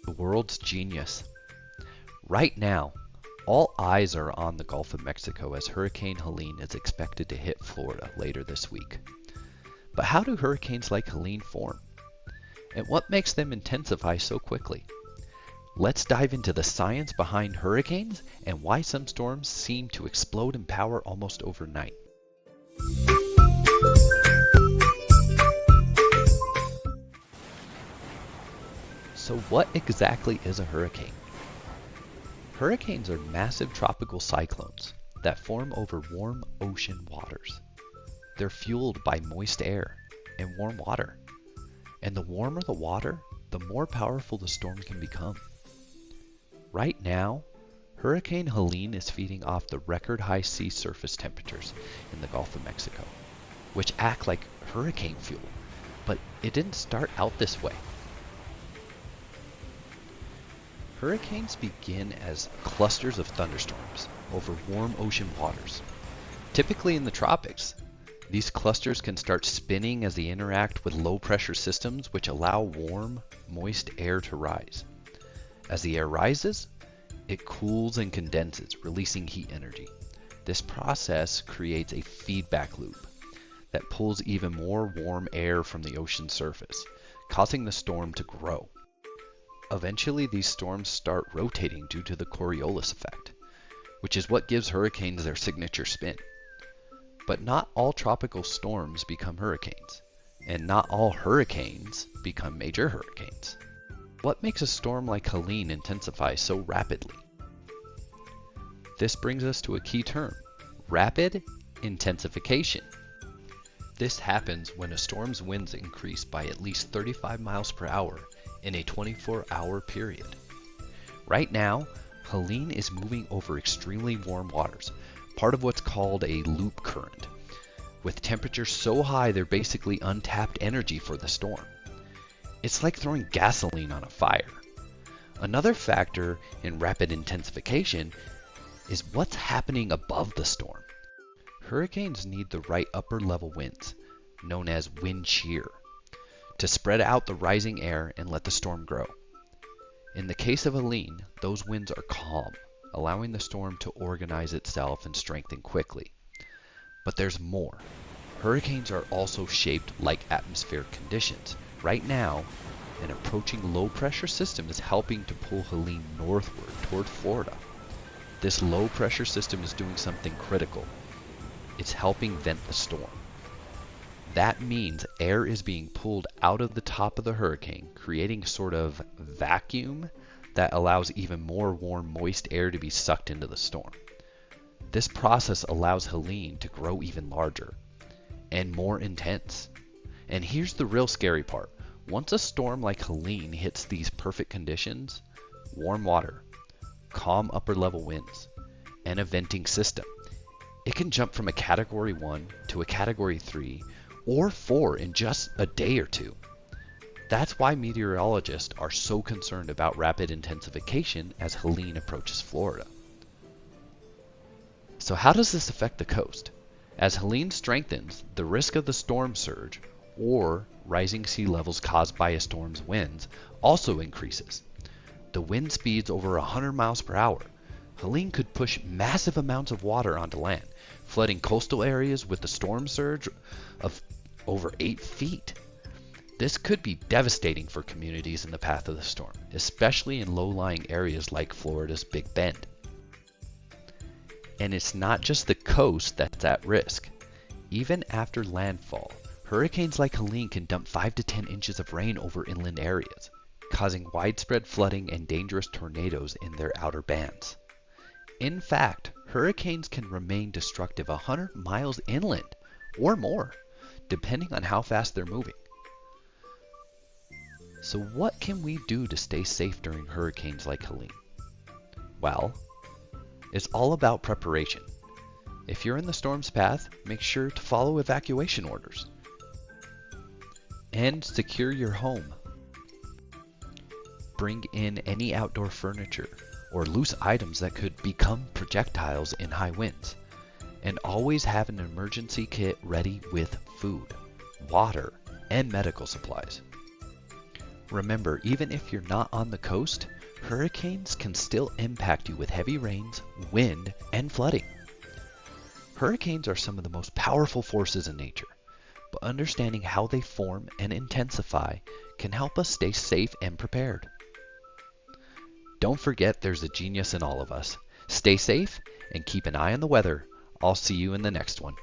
The world's genius. Right now, all eyes are on the Gulf of Mexico as Hurricane Helene is expected to hit Florida later this week. But how do hurricanes like Helene form? And what makes them intensify so quickly? Let's dive into the science behind hurricanes and why some storms seem to explode in power almost overnight. So what exactly is a hurricane? Hurricanes are massive tropical cyclones that form over warm ocean waters. They're fueled by moist air and warm water. And the warmer the water, the more powerful the storm can become. Right now, Hurricane Helene is feeding off the record high sea surface temperatures in the Gulf of Mexico, which act like hurricane fuel, but it didn't start out this way. Hurricanes begin as clusters of thunderstorms over warm ocean waters. Typically in the tropics, these clusters can start spinning as they interact with low-pressure systems which allow warm, moist air to rise. As the air rises, it cools and condenses, releasing heat energy. This process creates a feedback loop that pulls even more warm air from the ocean surface, causing the storm to grow. Eventually, these storms start rotating due to the Coriolis effect, which is what gives hurricanes their signature spin. But not all tropical storms become hurricanes, and not all hurricanes become major hurricanes. What makes a storm like Helene intensify so rapidly? This brings us to a key term: rapid intensification. This happens when a storm's winds increase by at least 35 miles per hour in a 24-hour period. Right now, Helene is moving over extremely warm waters, part of what's called a loop current, with temperatures so high they're basically untapped energy for the storm. It's like throwing gasoline on a fire. Another factor in rapid intensification is what's happening above the storm. Hurricanes need the right upper level winds, known as wind shear, to spread out the rising air and let the storm grow. In the case of Helene, those winds are calm, allowing the storm to organize itself and strengthen quickly. But there's more. Hurricanes are also shaped like atmospheric conditions. Right now, an approaching low pressure system is helping to pull Helene northward toward Florida. This low pressure system is doing something critical. It's helping vent the storm. That means air is being pulled out of the top of the hurricane, creating a sort of vacuum that allows even more warm, moist air to be sucked into the storm. This process allows Helene to grow even larger and more intense. And here's the real scary part. Once a storm like Helene hits these perfect conditions, warm water, calm upper level winds, and a venting system, it can jump from a Category 1 to a Category 3 or 4 in just a day or two. That's why meteorologists are so concerned about rapid intensification as Helene approaches Florida. So how does this affect the coast? As Helene strengthens, the risk of the storm surge or rising sea levels caused by a storm's winds also increases. The wind speeds over 100 miles per hour. Helene could push massive amounts of water onto land, flooding coastal areas with a storm surge of over 8 feet. This could be devastating for communities in the path of the storm, especially in low-lying areas like Florida's Big Bend. And it's not just the coast that's at risk. Even after landfall, hurricanes like Helene can dump 5 to 10 inches of rain over inland areas, causing widespread flooding and dangerous tornadoes in their outer bands. In fact, hurricanes can remain destructive 100 miles inland or more, depending on how fast they're moving. So what can we do to stay safe during hurricanes like Helene? Well, it's all about preparation. If you're in the storm's path, make sure to follow evacuation orders. And secure your home. Bring in any outdoor furniture or loose items that could become projectiles in high winds. And always have an emergency kit ready with food, water, and medical supplies. Remember, even if you're not on the coast, hurricanes can still impact you with heavy rains, wind, and flooding. Hurricanes are some of the most powerful forces in nature, but understanding how they form and intensify can help us stay safe and prepared. Don't forget there's a genius in all of us. Stay safe and keep an eye on the weather. I'll see you in the next one.